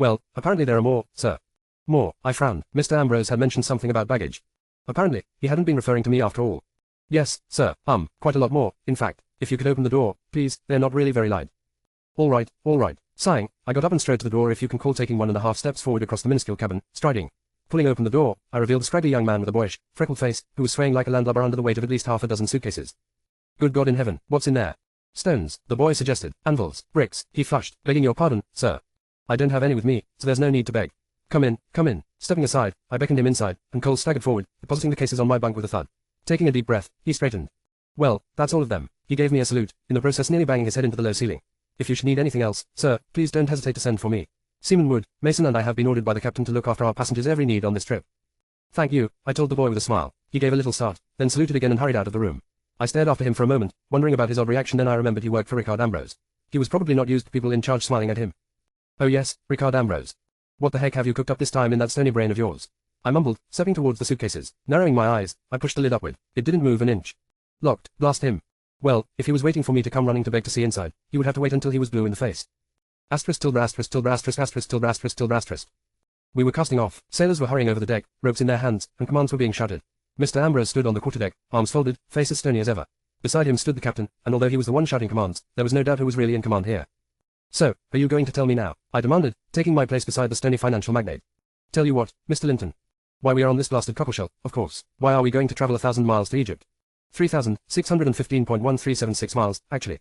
Well, apparently there are more, sir. More, I frowned. Mr. Ambrose had mentioned something about baggage. Apparently, he hadn't been referring to me after all. Yes, sir, quite a lot more, in fact. If you could open the door, please, they're not really very light. All right, all right. Sighing, I got up and strode to the door if you can call taking 1.5 steps forward across the minuscule cabin, striding. Pulling open the door, I revealed a scraggly young man with a boyish, freckled face, who was swaying like a landlubber under the weight of at least half a dozen suitcases. Good God in heaven, what's in there? Stones, the boy suggested. Anvils, bricks, he flushed. Begging your pardon, sir. I don't have any with me, so there's no need to beg. Come in, come in. Stepping aside, I beckoned him inside, and Cole staggered forward, depositing the cases on my bunk with a thud. Taking a deep breath, he straightened. Well, that's all of them. He gave me a salute, in the process nearly banging his head into the low ceiling. If you should need anything else, sir, please don't hesitate to send for me. Seaman Wood, Mason and I have been ordered by the captain to look after our passengers' every need on this trip. Thank you, I told the boy with a smile. He gave a little start, then saluted again and hurried out of the room. I stared after him for a moment, wondering about his odd reaction. Then I remembered he worked for Ricard Ambrose. He was probably not used to people in charge smiling at him. Oh yes, Ricard Ambrose. What the heck have you cooked up this time in that stony brain of yours? I mumbled, stepping towards the suitcases. Narrowing my eyes, I pushed the lid upward. It didn't move an inch. Locked, blast him. Well, if he was waiting for me to come running to beg to see inside, he would have to wait until he was blue in the face. Asterisk tilde asterisk tilde asterisk asterisk tilde asterisk tilde asterisk. We were casting off. Sailors were hurrying over the deck, ropes in their hands, and commands were being shouted. Mr. Ambrose stood on the quarterdeck, arms folded, face as stony as ever. Beside him stood the captain, and although he was the one shouting commands, there was no doubt who was really in command here. So, are you going to tell me now? I demanded, taking my place beside the stony financial magnate. Tell you what, Mr. Linton. Why we are on this blasted cockleshell, of course. Why are we going to travel 1,000 miles to Egypt? 3,615.1376 miles, actually.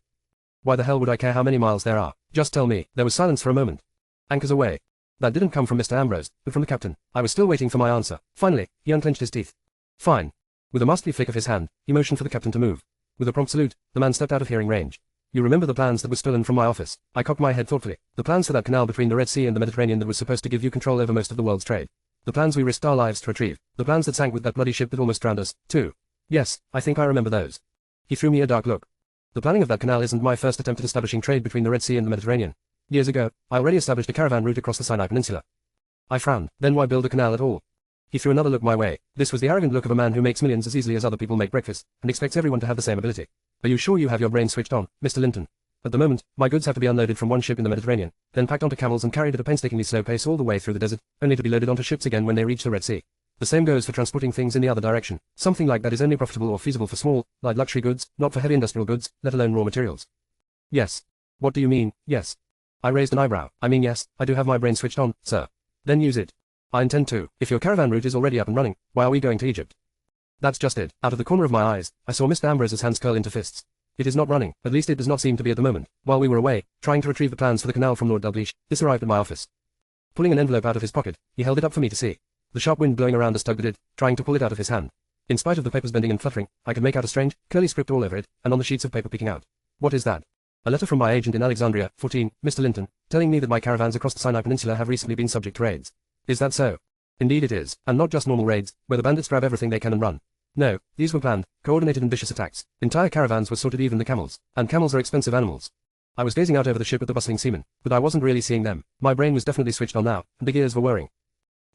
Why the hell would I care how many miles there are? Just tell me. There was silence for a moment. Anchors aweigh. That didn't come from Mr. Ambrose, but from the captain. I was still waiting for my answer. Finally, he unclenched his teeth. Fine. With a masterly flick of his hand, he motioned for the captain to move. With a prompt salute, the man stepped out of hearing range. You remember the plans that were stolen from my office? I cocked my head thoughtfully. The plans for that canal between the Red Sea and the Mediterranean that was supposed to give you control over most of the world's trade. The plans we risked our lives to retrieve. The plans that sank with that bloody ship that almost drowned us, too. Yes, I think I remember those. He threw me a dark look. The planning of that canal isn't my first attempt at establishing trade between the Red Sea and the Mediterranean. Years ago, I already established a caravan route across the Sinai Peninsula. I frowned. Then why build a canal at all? He threw another look my way. This was the arrogant look of a man who makes millions as easily as other people make breakfast, and expects everyone to have the same ability. Are you sure you have your brain switched on, Mr. Linton? At the moment, my goods have to be unloaded from one ship in the Mediterranean, then packed onto camels and carried at a painstakingly slow pace all the way through the desert, only to be loaded onto ships again when they reach the Red Sea. The same goes for transporting things in the other direction. Something like that is only profitable or feasible for small, light luxury goods, not for heavy industrial goods, let alone raw materials. Yes. What do you mean, yes? I raised an eyebrow. I mean yes, I do have my brain switched on, sir. Then use it. I intend to. If your caravan route is already up and running, why are we going to Egypt? That's just it. Out of the corner of my eyes, I saw Mr. Ambrose's hands curl into fists. It is not running, at least it does not seem to be at the moment. While we were away, trying to retrieve the plans for the canal from Lord Dalgleish, this arrived at my office. Pulling an envelope out of his pocket, he held it up for me to see. The sharp wind blowing around us tugged at it, trying to pull it out of his hand. In spite of the papers bending and fluttering, I could make out a strange, curly script all over it, and on the sheets of paper peeking out. What is that? A letter from my agent in Alexandria, 14, Mr. Linton, telling me that my caravans across the Sinai Peninsula have recently been subject to raids. Is that so? Indeed it is, and not just normal raids, where the bandits grab everything they can and run. No, these were planned, coordinated and vicious attacks. Entire caravans were sorted, even the camels. And camels are expensive animals. I was gazing out over the ship at the bustling seamen, but I wasn't really seeing them. My brain was definitely switched on now, and big ears were whirring.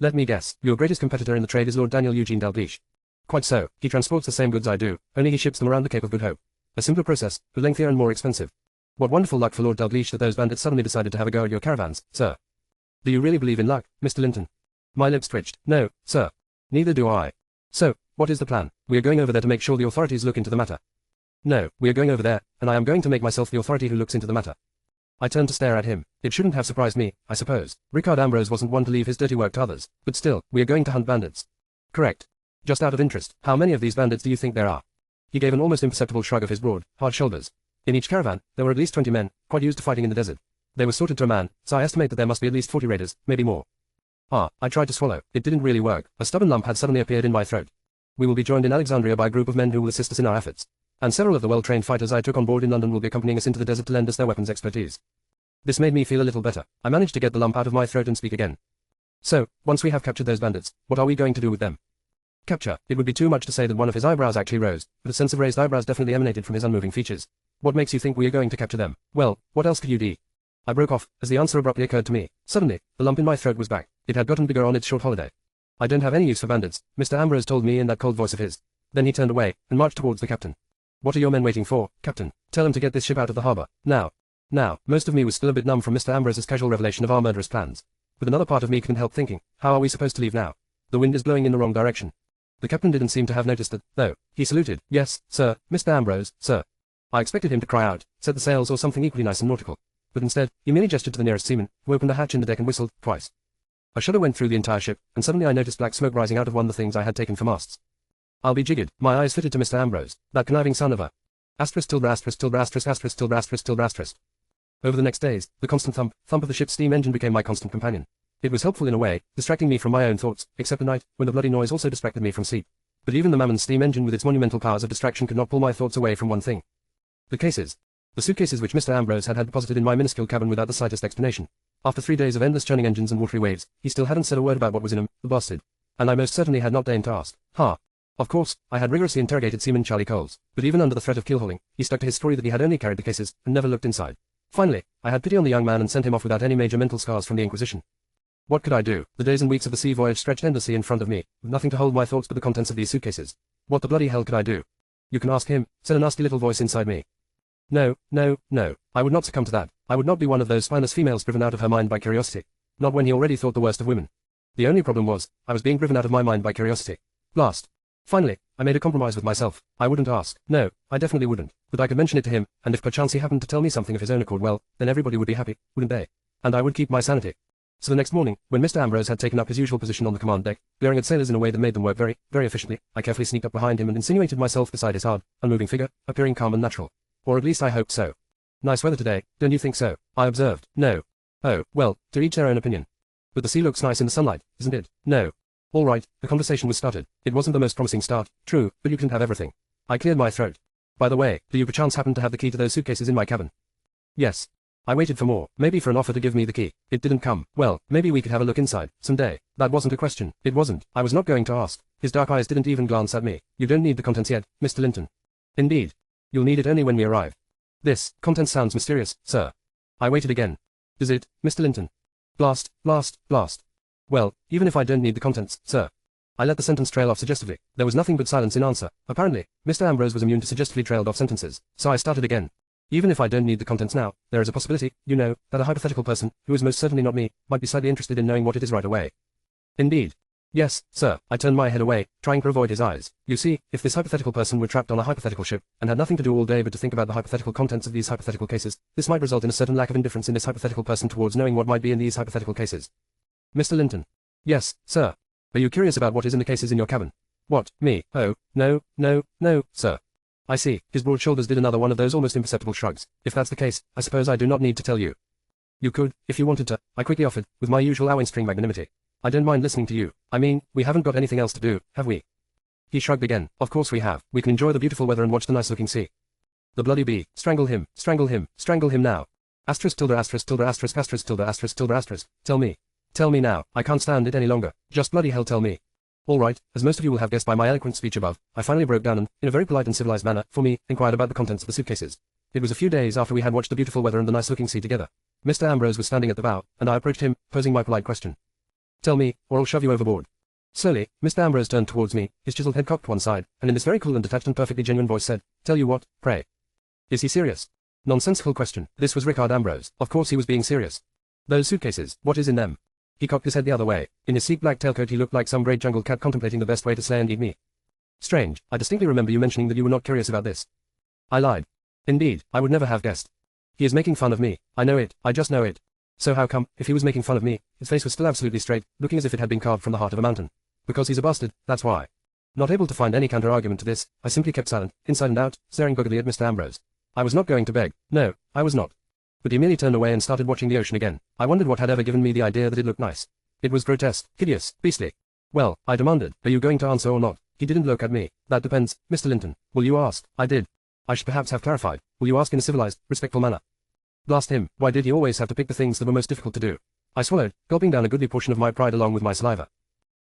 Let me guess, your greatest competitor in the trade is Lord Daniel Eugene Dalgleish. Quite so, he transports the same goods I do, only he ships them around the Cape of Good Hope. A simpler process, but lengthier and more expensive. What wonderful luck for Lord Dalgleish that those bandits suddenly decided to have a go at your caravans, sir. Do you really believe in luck, Mr. Linton? My lips twitched. No, sir. Neither do I. So, what is the plan? We are going over there to make sure the authorities look into the matter. No, we are going over there, and I am going to make myself the authority who looks into the matter. I turned to stare at him. It shouldn't have surprised me, I suppose. Ricard Ambrose wasn't one to leave his dirty work to others. But still, we are going to hunt bandits. Correct. Just out of interest, how many of these bandits do you think there are? He gave an almost imperceptible shrug of his broad, hard shoulders. In each caravan, there were at least 20 men, quite used to fighting in the desert. They were sorted to a man, so I estimate that there must be at least 40 raiders, maybe more. I tried to swallow. It didn't really work. A stubborn lump had suddenly appeared in my throat. We will be joined in Alexandria by a group of men who will assist us in our efforts. And several of the well-trained fighters I took on board in London will be accompanying us into the desert to lend us their weapons expertise. This made me feel a little better. I managed to get the lump out of my throat and speak again. So, once we have captured those bandits, what are we going to do with them? Capture. It would be too much to say that one of his eyebrows actually rose, but a sense of raised eyebrows definitely emanated from his unmoving features. What makes you think we are going to capture them? Well, what else could you do? I broke off, as the answer abruptly occurred to me. Suddenly, the lump in my throat was back. It had gotten bigger on its short holiday. I don't have any use for bandits, Mr. Ambrose told me in that cold voice of his. Then he turned away, and marched towards the captain. What are your men waiting for, Captain? Tell them to get this ship out of the harbor. Now. Most of me was still a bit numb from Mr. Ambrose's casual revelation of our murderous plans. But another part of me couldn't help thinking, how are we supposed to leave now? The wind is blowing in the wrong direction. The captain didn't seem to have noticed that, though. He saluted. Yes, sir, Mr. Ambrose, sir. I expected him to cry out, set the sails or something equally nice and nautical. But instead, he merely gestured to the nearest seaman, who opened a hatch in the deck and whistled, twice. A shudder went through the entire ship, and suddenly I noticed black smoke rising out of one of the things I had taken for masts. I'll be jiggered. My eyes flitted to Mr. Ambrose, that conniving son of a... Asterisk tilde asterisk tilde asterisk asterisk tilde asterisk tilde asterisk. Over the next days, the constant thump of the ship's steam engine became my constant companion. It was helpful in a way, distracting me from my own thoughts, except at night, when the bloody noise also distracted me from sleep. But even the Mammon's steam engine with its monumental powers of distraction could not pull my thoughts away from one thing. The cases. The suitcases which Mr. Ambrose had deposited in my minuscule cabin without the slightest explanation. After 3 days of endless churning engines and watery waves, he still hadn't said a word about what was in them, the bastard. And I most certainly had not deigned to ask. Ha! Of course, I had rigorously interrogated Seaman Charlie Coles, but even under the threat of keelhauling, he stuck to his story that he had only carried the cases, and never looked inside. Finally, I had pity on the young man and sent him off without any major mental scars from the Inquisition. What could I do? The days and weeks of the sea voyage stretched endlessly in front of me, with nothing to hold my thoughts but the contents of these suitcases. What the bloody hell could I do? You can ask him, said a nasty little voice inside me. No, no, no, I would not succumb to that. I would not be one of those spineless females driven out of her mind by curiosity. Not when he already thought the worst of women. The only problem was, I was being driven out of my mind by curiosity. Blast. Finally, I made a compromise with myself. I wouldn't ask. No, I definitely wouldn't. But I could mention it to him, and if perchance he happened to tell me something of his own accord, well, then everybody would be happy, wouldn't they? And I would keep my sanity. So the next morning, when Mr. Ambrose had taken up his usual position on the command deck, glaring at sailors in a way that made them work very, very efficiently, I carefully sneaked up behind him and insinuated myself beside his hard, unmoving figure, appearing calm and natural. Or at least I hoped so. Nice weather today, don't you think so? I observed. No. Oh, well, to each their own opinion. But the sea looks nice in the sunlight, isn't it? No. All right, the conversation was started. It wasn't the most promising start, true, but you couldn't have everything. I cleared my throat. By the way, do you perchance happen to have the key to those suitcases in my cabin? Yes. I waited for more, maybe for an offer to give me the key. It didn't come. Well, maybe we could have a look inside, someday. That wasn't a question. It wasn't. I was not going to ask. His dark eyes didn't even glance at me. You don't need the contents yet, Mr. Linton. Indeed. You'll need it only when we arrive. This, contents sounds mysterious, sir. I waited again. Does it, Mr. Linton? Blast, blast, blast. Well, even if I don't need the contents, sir. I let the sentence trail off suggestively. There was nothing but silence in answer. Apparently, Mr. Ambrose was immune to suggestively trailed off sentences, so I started again. Even if I don't need the contents now, there is a possibility, you know, that a hypothetical person, who is most certainly not me, might be slightly interested in knowing what it is right away. Indeed. Yes, sir. I turned my head away, trying to avoid his eyes. You see, if this hypothetical person were trapped on a hypothetical ship, and had nothing to do all day but to think about the hypothetical contents of these hypothetical cases, this might result in a certain lack of indifference in this hypothetical person towards knowing what might be in these hypothetical cases. Mr. Linton. Yes, sir. Are you curious about what is in the cases in your cabin? What, me? Oh, no, no, no, sir. I see. His broad shoulders did another one of those almost imperceptible shrugs. If that's the case, I suppose I do not need to tell you. You could, if you wanted to, I quickly offered, with my usual Owen-string magnanimity. I don't mind listening to you. I mean, we haven't got anything else to do, have we? He shrugged again. Of course we have. We can enjoy the beautiful weather and watch the nice-looking sea. The bloody bee. Strangle him. Strangle him. Strangle him now. Asterisk tilde asterisk tilde asterisk asterisk tilde asterisk tilde asterisk. Tell me. Tell me now. I can't stand it any longer. Just bloody hell tell me. All right, as most of you will have guessed by my eloquent speech above, I finally broke down and, in a very polite and civilized manner, for me, inquired about the contents of the suitcases. It was a few days after we had watched the beautiful weather and the nice-looking sea together. Mr. Ambrose was standing at the bow, and I approached him, posing my polite question. Tell me, or I'll shove you overboard. Slowly, Mr. Ambrose turned towards me, his chiseled head cocked to one side, and in this very cool and detached and perfectly genuine voice said, Tell you what, pray. Is he serious? Nonsensical question. This was Rickard Ambrose. Of course he was being serious. Those suitcases, what is in them? He cocked his head the other way. In his sleek black tailcoat he looked like some great jungle cat contemplating the best way to slay and eat me. Strange, I distinctly remember you mentioning that you were not curious about this. I lied. Indeed, I would never have guessed. He is making fun of me. I know it, I just know it. So how come, if he was making fun of me, his face was still absolutely straight, looking as if it had been carved from the heart of a mountain? Because he's a bastard, that's why. Not able to find any counter-argument to this, I simply kept silent, inside and out, staring boggedly at Mr. Ambrose. I was not going to beg. No, I was not. But he merely turned away and started watching the ocean again. I wondered what had ever given me the idea that it looked nice. It was grotesque, hideous, beastly. Well, I demanded, are you going to answer or not? He didn't look at me. That depends, Mr. Linton. Will you ask? I did. I should perhaps have clarified. Will you ask in a civilized, respectful manner? Blast him, why did he always have to pick the things that were most difficult to do? I swallowed, gulping down a goodly portion of my pride along with my saliva.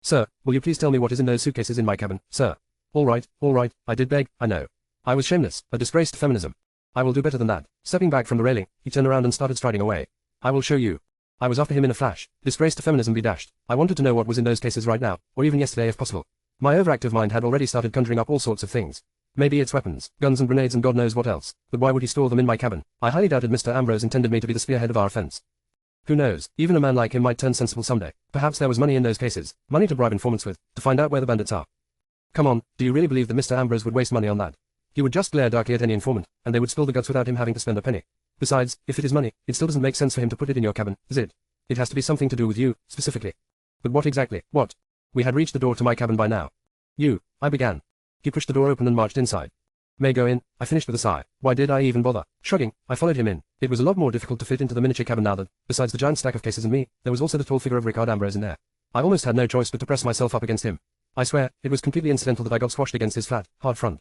Sir, will you please tell me what is in those suitcases in my cabin, sir? All right, I did beg, I know. I was shameless, a disgrace to feminism. I will do better than that. Stepping back from the railing, he turned around and started striding away. I will show you. I was after him in a flash. Disgrace to feminism be dashed. I wanted to know what was in those cases right now, or even yesterday if possible. My overactive mind had already started conjuring up all sorts of things. Maybe it's weapons, guns and grenades and God knows what else. But why would he store them in my cabin? I highly doubted Mr. Ambrose intended me to be the spearhead of our offense. Who knows, even a man like him might turn sensible someday. Perhaps there was money in those cases, money to bribe informants with, to find out where the bandits are. Come on, do you really believe that Mr. Ambrose would waste money on that? He would just glare darkly at any informant, and they would spill the guts without him having to spend a penny. Besides, if it is money, it still doesn't make sense for him to put it in your cabin, does it? It has to be something to do with you, specifically. But what exactly? What? We had reached the door to my cabin by now. I began. He pushed the door open and marched inside. May go in, I finished with a sigh. Why did I even bother? Shrugging, I followed him in. It was a lot more difficult to fit into the miniature cabin now that, besides the giant stack of cases and me, there was also the tall figure of Ricard Ambrose in there. I almost had no choice but to press myself up against him. I swear, it was completely incidental that I got squashed against his flat, hard front.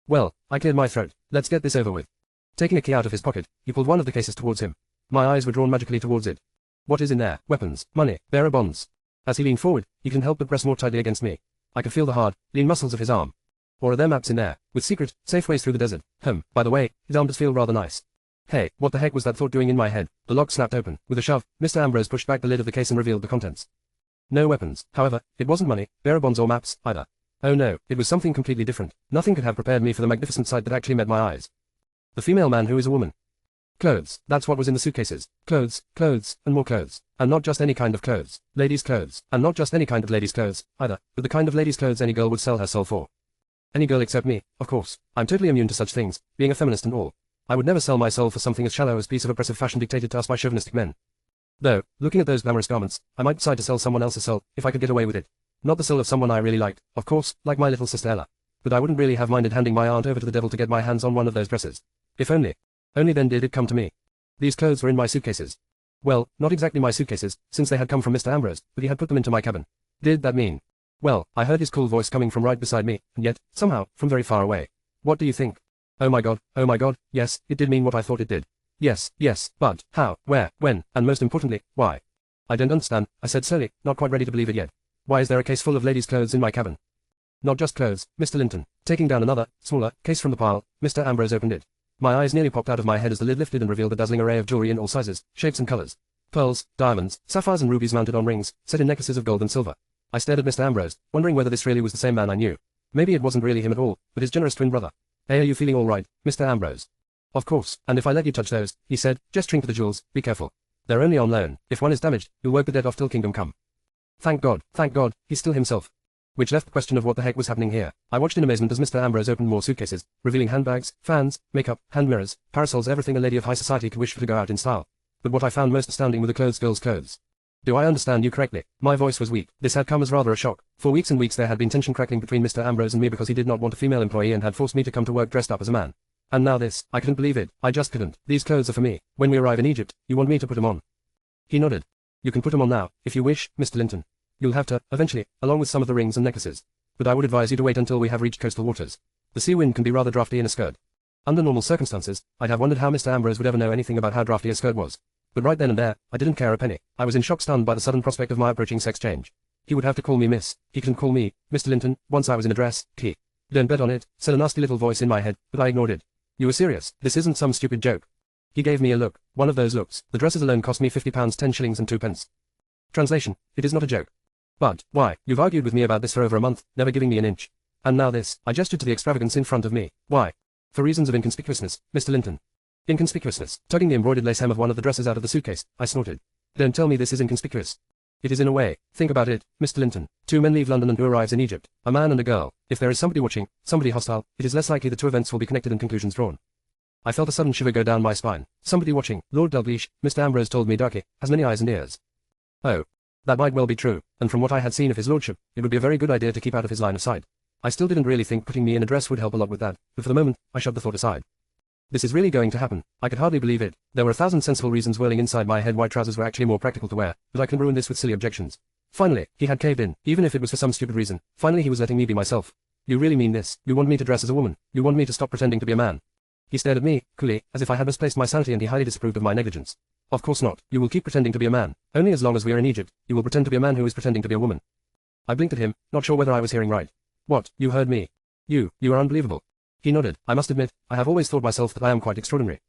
Well, I cleared my throat. Let's get this over with. Taking a key out of his pocket, he pulled one of the cases towards him. My eyes were drawn magically towards it. What is in there? Weapons, money, bearer bonds. As he leaned forward, he couldn't help but press more tightly against me. I could feel the hard, lean muscles of his arm. Or are there maps in there, with secret, safe ways through the desert? By the way, his arm does feel rather nice. Hey, what the heck was that thought doing in my head? The lock snapped open. With a shove, Mr. Ambrose pushed back the lid of the case and revealed the contents. No weapons. However, it wasn't money, bearer bonds or maps, either. Oh no, it was something completely different. Nothing could have prepared me for the magnificent sight that actually met my eyes. The female man who is a woman. Clothes, that's what was in the suitcases. Clothes, and more clothes. And not just any kind of clothes. Ladies' clothes. And not just any kind of ladies' clothes, either, but the kind of ladies' clothes any girl would sell her soul for. Any girl except me, of course. I'm totally immune to such things, being a feminist and all. I would never sell my soul for something as shallow as a piece of oppressive fashion dictated to us by chauvinistic men. Though, looking at those glamorous garments, I might decide to sell someone else's soul, if I could get away with it. Not the soul of someone I really liked, of course, like my little sister Ella. But I wouldn't really have minded handing my aunt over to the devil to get my hands on one of those dresses. If only. Only then did it come to me. These clothes were in my suitcases. Well, not exactly my suitcases, since they had come from Mr. Ambrose, but he had put them into my cabin. Did that mean? Well, I heard his cool voice coming from right beside me, and yet, somehow, from very far away. What do you think? Oh my god, yes, it did mean what I thought it did. Yes, but, how, where, when, and most importantly, why? I don't understand, I said slowly, not quite ready to believe it yet. Why is there a case full of ladies' clothes in my cabin? Not just clothes, Mr. Linton. Taking down another, smaller, case from the pile, Mr. Ambrose opened it. My eyes nearly popped out of my head as the lid lifted and revealed a dazzling array of jewelry in all sizes, shapes and colors. Pearls, diamonds, sapphires and rubies mounted on rings, set in necklaces of gold and silver. I stared at Mr. Ambrose, wondering whether this really was the same man I knew. Maybe it wasn't really him at all, but his generous twin brother. Hey, are you feeling all right, Mr. Ambrose? Of course, and if I let you touch those, he said, gesturing to the jewels, be careful. They're only on loan. If one is damaged, you'll work the debt off till kingdom come. Thank God, he's still himself. Which left the question of what the heck was happening here. I watched in amazement as Mr. Ambrose opened more suitcases, revealing handbags, fans, makeup, hand mirrors, parasols, everything a lady of high society could wish for to go out in style. But what I found most astounding were the girl's clothes. Do I understand you correctly? My voice was weak. This had come as rather a shock. For weeks and weeks there had been tension crackling between Mr. Ambrose and me because he did not want a female employee and had forced me to come to work dressed up as a man. And now this, I couldn't believe it. I just couldn't. These clothes are for me. When we arrive in Egypt, you want me to put them on. He nodded. You can put them on now, if you wish, Mr. Linton. You'll have to, eventually, along with some of the rings and necklaces. But I would advise you to wait until we have reached coastal waters. The sea wind can be rather drafty in a skirt. Under normal circumstances, I'd have wondered how Mr. Ambrose would ever know anything about how drafty a skirt was. But right then and there, I didn't care a penny. I was in shock, stunned by the sudden prospect of my approaching sex change. He would have to call me miss. He couldn't call me Mr. Linton. Once I was in a dress. Don't bet on it, said a nasty little voice in my head, but I ignored it. You were serious? This isn't some stupid joke. He gave me a look. One of those looks. The dresses alone cost me £50, 10 shillings and 2 pence. Translation. It is not a joke. But, why, you've argued with me about this for over a month, never giving me an inch. And now this. I gestured to the extravagance in front of me. Why? For reasons of inconspicuousness, Mr. Linton. Inconspicuousness. Tugging the embroidered lace hem of one of the dresses out of the suitcase, I snorted. Don't tell me this is inconspicuous. It is in a way. Think about it, Mr. Linton. Two men leave London and who arrives in Egypt? A man and a girl. If there is somebody watching, somebody hostile, it is less likely the two events will be connected and conclusions drawn. I felt a sudden shiver go down my spine. Somebody watching, Lord Dalgleish, Mr. Ambrose told me darkly, has many eyes and ears. Oh. That might well be true, and from what I had seen of his lordship, it would be a very good idea to keep out of his line of sight. I still didn't really think putting me in a dress would help a lot with that, but for the moment, I shoved the thought aside. This is really going to happen. I could hardly believe it. There were 1,000 sensible reasons whirling inside my head why trousers were actually more practical to wear, but I couldn't ruin this with silly objections. Finally, he had caved in, even if it was for some stupid reason. Finally he was letting me be myself. You really mean this? You want me to dress as a woman? You want me to stop pretending to be a man? He stared at me, coolly, as if I had misplaced my sanity and he highly disapproved of my negligence. Of course not. You will keep pretending to be a man. Only as long as we are in Egypt, you will pretend to be a man who is pretending to be a woman. I blinked at him, not sure whether I was hearing right. What, you heard me? You are unbelievable. He nodded. I must admit, I have always thought myself that I am quite extraordinary.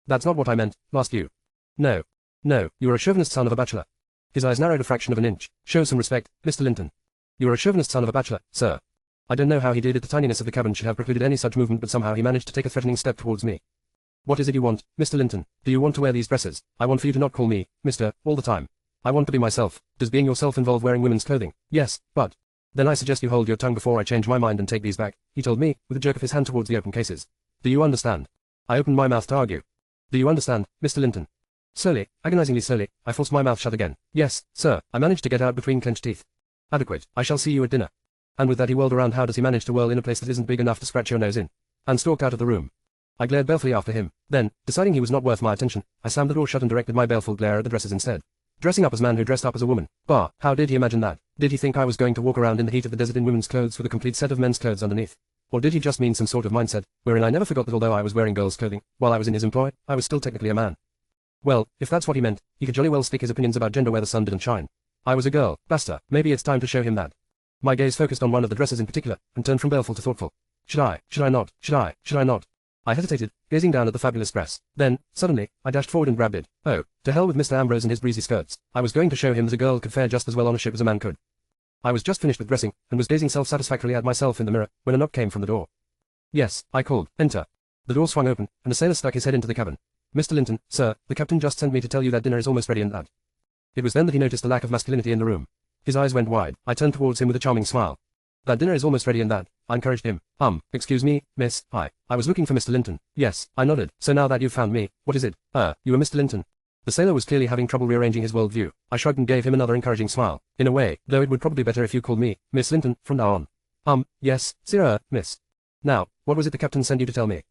That's not what I meant, last you. No, you are a chauvinist son of a bachelor. His eyes narrowed a fraction of an inch. Show some respect, Mr. Linton. You are a chauvinist son of a bachelor, sir. I don't know how he did it. The tininess of the cabin should have precluded any such movement, but somehow he managed to take a threatening step towards me. What is it you want, Mr. Linton? Do you want to wear these dresses? I want for you to not call me, Mr. all the time. I want to be myself. Does being yourself involve wearing women's clothing? Yes, but... Then I suggest you hold your tongue before I change my mind and take these back, he told me, with a jerk of his hand towards the open cases. Do you understand? I opened my mouth to argue. Do you understand, Mr. Linton? Slowly, agonizingly slowly, I forced my mouth shut again. Yes, sir, I managed to get out between clenched teeth. Adequate, I shall see you at dinner. And with that he whirled around. How does he manage to whirl in a place that isn't big enough to scratch your nose in? And stalked out of the room. I glared balefully after him. Then, deciding he was not worth my attention, I slammed the door shut and directed my baleful glare at the dresses instead. Dressing up as a man who dressed up as a woman. Bah, how did he imagine that? Did he think I was going to walk around in the heat of the desert in women's clothes with a complete set of men's clothes underneath? Or did he just mean some sort of mindset, wherein I never forgot that although I was wearing girls' clothing, while I was in his employ, I was still technically a man? Well, if that's what he meant, he could jolly well stick his opinions about gender where the sun didn't shine. I was a girl, basta, maybe it's time to show him that. My gaze focused on one of the dresses in particular, and turned from baleful to thoughtful. Should I not? I hesitated, gazing down at the fabulous dress. Then, suddenly, I dashed forward and grabbed it. Oh, to hell with Mr. Ambrose and his breezy skirts. I was going to show him that a girl could fare just as well on a ship as a man could. I was just finished with dressing, and was gazing self-satisfactorily at myself in the mirror, when a knock came from the door. Yes, I called. Enter. The door swung open, and a sailor stuck his head into the cabin. Mr. Linton, sir, the captain just sent me to tell you that dinner is almost ready and that. It was then that he noticed the lack of masculinity in the room. His eyes went wide. I turned towards him with a charming smile. That dinner is almost ready and that, I encouraged him. Excuse me, miss, I was looking for Mr. Linton. Yes, I nodded. So now that you've found me, what is it? You are Mr. Linton. The sailor was clearly having trouble rearranging his worldview. I shrugged and gave him another encouraging smile. In a way, though it would probably be better if you called me, Miss Linton, from now on. Yes, sir, miss. Now, what was it the captain sent you to tell me?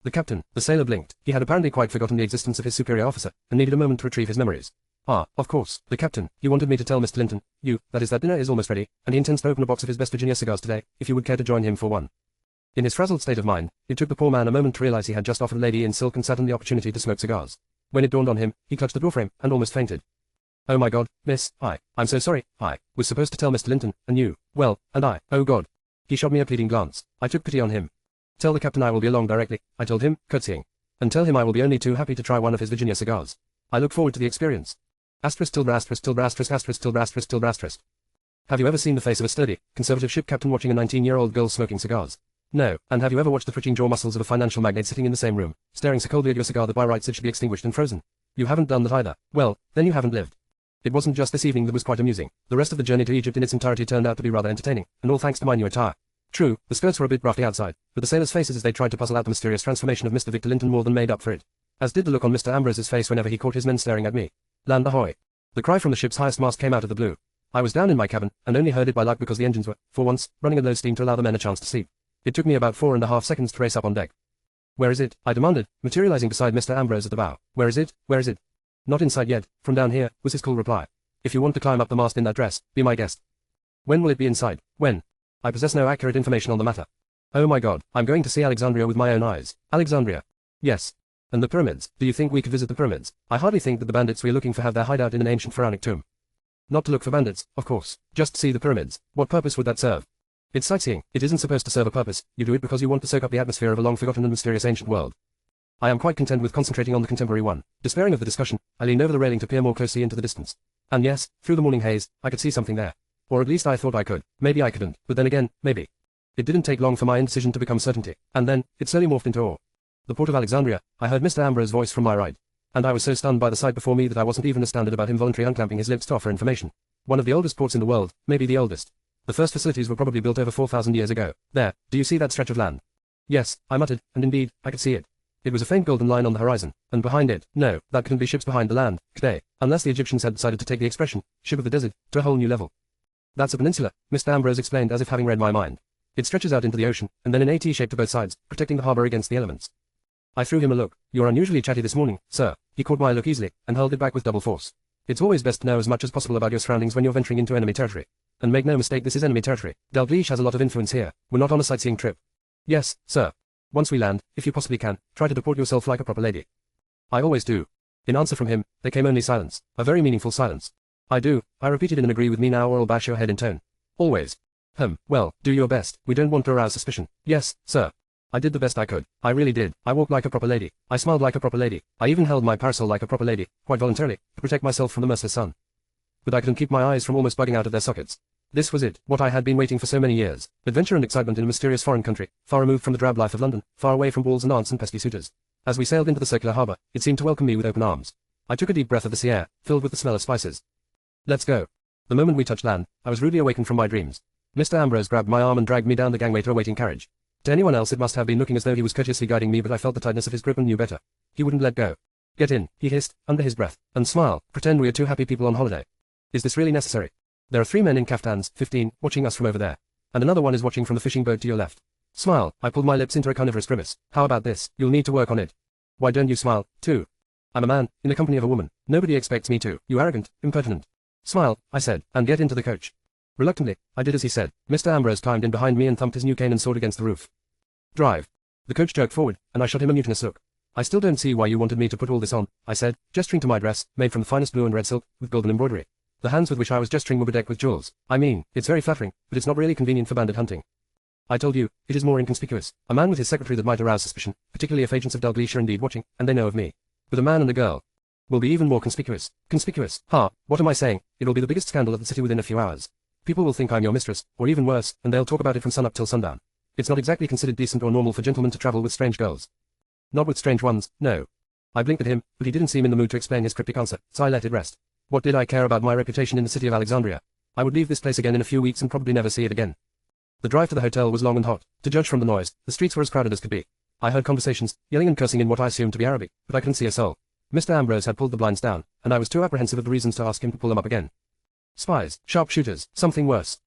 The captain, the sailor blinked. He had apparently quite forgotten the existence of his superior officer, and needed a moment to retrieve his memories. Of course, the captain, you wanted me to tell Mr. Linton, that dinner is almost ready, and he intends to open a box of his best Virginia cigars today, if you would care to join him for one. In his frazzled state of mind, it took the poor man a moment to realize he had just offered a lady in silk and satin the opportunity to smoke cigars. When it dawned on him, he clutched the doorframe, and almost fainted. Oh my God, miss, I'm so sorry, I was supposed to tell Mr. Linton, and you, well, and oh God. He shot me a pleading glance. I took pity on him. Tell the captain I will be along directly, I told him, curtsying. And tell him I will be only too happy to try one of his Virginia cigars. I look forward to the experience. Asterisk tilde asterisk tilde asterisk asterisk tilde asterisk tilde asterisk. Have you ever seen the face of a sturdy, conservative ship captain watching a 19-year-old girl smoking cigars? No. And have you ever watched the twitching jaw muscles of a financial magnate sitting in the same room, staring so coldly at your cigar that by rights it should be extinguished and frozen? You haven't done that either. Well, then you haven't lived. It wasn't just this evening that was quite amusing. The rest of the journey to Egypt in its entirety turned out to be rather entertaining, and all thanks to my new attire. True, the skirts were a bit roughy outside, but the sailors' faces as they tried to puzzle out the mysterious transformation of Mr. Victor Linton more than made up for it. As did the look on Mr. Ambrose's face whenever he caught his men staring at me. Land ahoy! The cry from the ship's highest mast came out of the blue. I was down in my cabin, and only heard it by luck because the engines were, for once, running at low steam to allow the men a chance to sleep. It took me about 4.5 seconds to race up on deck. Where is it? I demanded, materializing beside Mr. Ambrose at the bow. Where is it? Where is it? Not in sight yet, from down here, was his cool reply. If you want to climb up the mast in that dress, be my guest. When will it be in sight? When? I possess no accurate information on the matter. Oh my God, I'm going to see Alexandria with my own eyes. Alexandria? Yes. And the pyramids, do you think we could visit the pyramids? I hardly think that the bandits we are looking for have their hideout in an ancient pharaonic tomb. Not to look for bandits, of course. Just see the pyramids. What purpose would that serve? It's sightseeing. It isn't supposed to serve a purpose. You do it because you want to soak up the atmosphere of a long-forgotten and mysterious ancient world. I am quite content with concentrating on the contemporary one. Despairing of the discussion, I leaned over the railing to peer more closely into the distance. And yes, through the morning haze, I could see something there. Or at least I thought I could. Maybe I couldn't, but then again, maybe. It didn't take long for my indecision to become certainty, and then, it slowly morphed into awe. The port of Alexandria, I heard Mr. Ambrose's voice from my right. And I was so stunned by the sight before me that I wasn't even astounded about him voluntarily unclamping his lips to offer information. One of the oldest ports in the world, maybe the oldest. The first facilities were probably built over 4,000 years ago. There, do you see that stretch of land? Yes, I muttered, and indeed, I could see it. It was a faint golden line on the horizon, and behind it, no, that couldn't be ships behind the land, could they? Unless the Egyptians had decided to take the expression, ship of the desert, to a whole new level. That's a peninsula, Mr. Ambrose explained as if having read my mind. It stretches out into the ocean, and then in a T-shape to both sides, protecting the harbor against the elements. I threw him a look. You're unusually chatty this morning, sir. He caught my look easily, and hurled it back with double force. It's always best to know as much as possible about your surroundings when you're venturing into enemy territory. And make no mistake, this is enemy territory. Dalglish has a lot of influence here. We're not on a sightseeing trip. Yes, sir. Once we land, if you possibly can, try to deport yourself like a proper lady. I always do. In answer from him, there came only silence. A very meaningful silence. I do, I repeated in an agree with me now or I'll bash your head in tone. Always. Well, do your best. We don't want to arouse suspicion. Yes, sir. I did the best I could. I really did. I walked like a proper lady. I smiled like a proper lady. I even held my parasol like a proper lady, quite voluntarily, to protect myself from the merciless sun. But I couldn't keep my eyes from almost bugging out of their sockets. This was it, what I had been waiting for so many years. Adventure and excitement in a mysterious foreign country, far removed from the drab life of London, far away from balls and aunts and pesky suitors. As we sailed into the circular harbour, it seemed to welcome me with open arms. I took a deep breath of the sea air, filled with the smell of spices. Let's go. The moment we touched land, I was rudely awakened from my dreams. Mr. Ambrose grabbed my arm and dragged me down the gangway to a waiting carriage. To anyone else it must have been looking as though he was courteously guiding me, but I felt the tightness of his grip and knew better. He wouldn't let go. Get in, he hissed, under his breath, and smile, pretend we are two happy people on holiday. Is this really necessary? There are 3 men in kaftans, 15, watching us from over there. And another one is watching from the fishing boat to your left. Smile, I pulled my lips into a carnivorous grimace. How about this? You'll need to work on it. Why don't you smile, too? I'm a man, in the company of a woman. Nobody expects me to, you arrogant, impertinent. Smile, I said, and get into the coach. Reluctantly, I did as he said. Mr. Ambrose climbed in behind me and thumped his new cane and sword against the roof. Drive. The coach jerked forward, and I shot him a mutinous look. I still don't see why you wanted me to put all this on, I said, gesturing to my dress, made from the finest blue and red silk, with golden embroidery. The hands with which I was gesturing were bedecked with jewels. I mean, it's very flattering, but it's not really convenient for bandit hunting. I told you, it is more inconspicuous. A man with his secretary that might arouse suspicion, particularly if agents of Dalgleish are indeed watching, and they know of me. But a man and a girl will be even more conspicuous. Conspicuous. Ha, what am I saying? It'll be the biggest scandal of the city within a few hours. People will think I'm your mistress, or even worse, and they'll talk about it from sunup till sundown. It's not exactly considered decent or normal for gentlemen to travel with strange girls. Not with strange ones, no. I blinked at him, but he didn't seem in the mood to explain his cryptic answer, so I let it rest. What did I care about my reputation in the city of Alexandria? I would leave this place again in a few weeks and probably never see it again. The drive to the hotel was long and hot. To judge from the noise, the streets were as crowded as could be. I heard conversations, yelling and cursing in what I assumed to be Arabic, but I couldn't see a soul. Mr. Ambrose had pulled the blinds down, and I was too apprehensive of the reasons to ask him to pull them up again. Spies, sharpshooters, something worse.